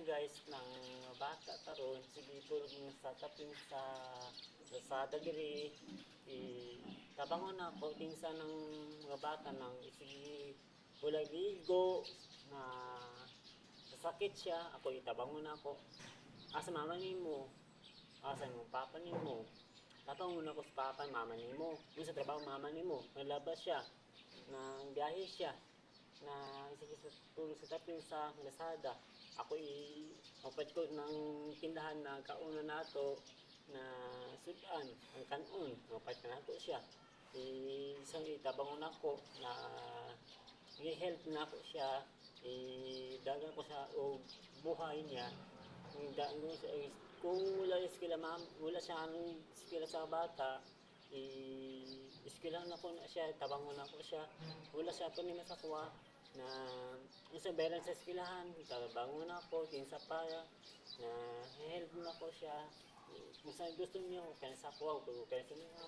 guys ng bata karon sige tulog sa tapin sa dagiri tabangon ako pinsa ng mga bata nang sige wala ligo na sasakit siya ako itabangon ako asa mama nimo asa mo papa nimo tatangon ako sa papa mama nimo yung sa trabaho mama nimo nalabas siya nang biyahe siya na sige sa tulong sa tapin sa Lazada ako mapat ko ng tindahan na kauna nato na sudan ang kanon mapat na nato siya isang itabangon ako na i-help na ako siya dagan ko sa o buhay niya kung wala iskila wala siyang iskila sa bata iskilan ako na siya, tabangon ako siya. Wala siya po ni masakwa na isa beran sa eskilahan, tabangon ako, kinsa pa na help na ko siya. Kung saan gusto niyo, kaya sa kuha ko, kaya sa mga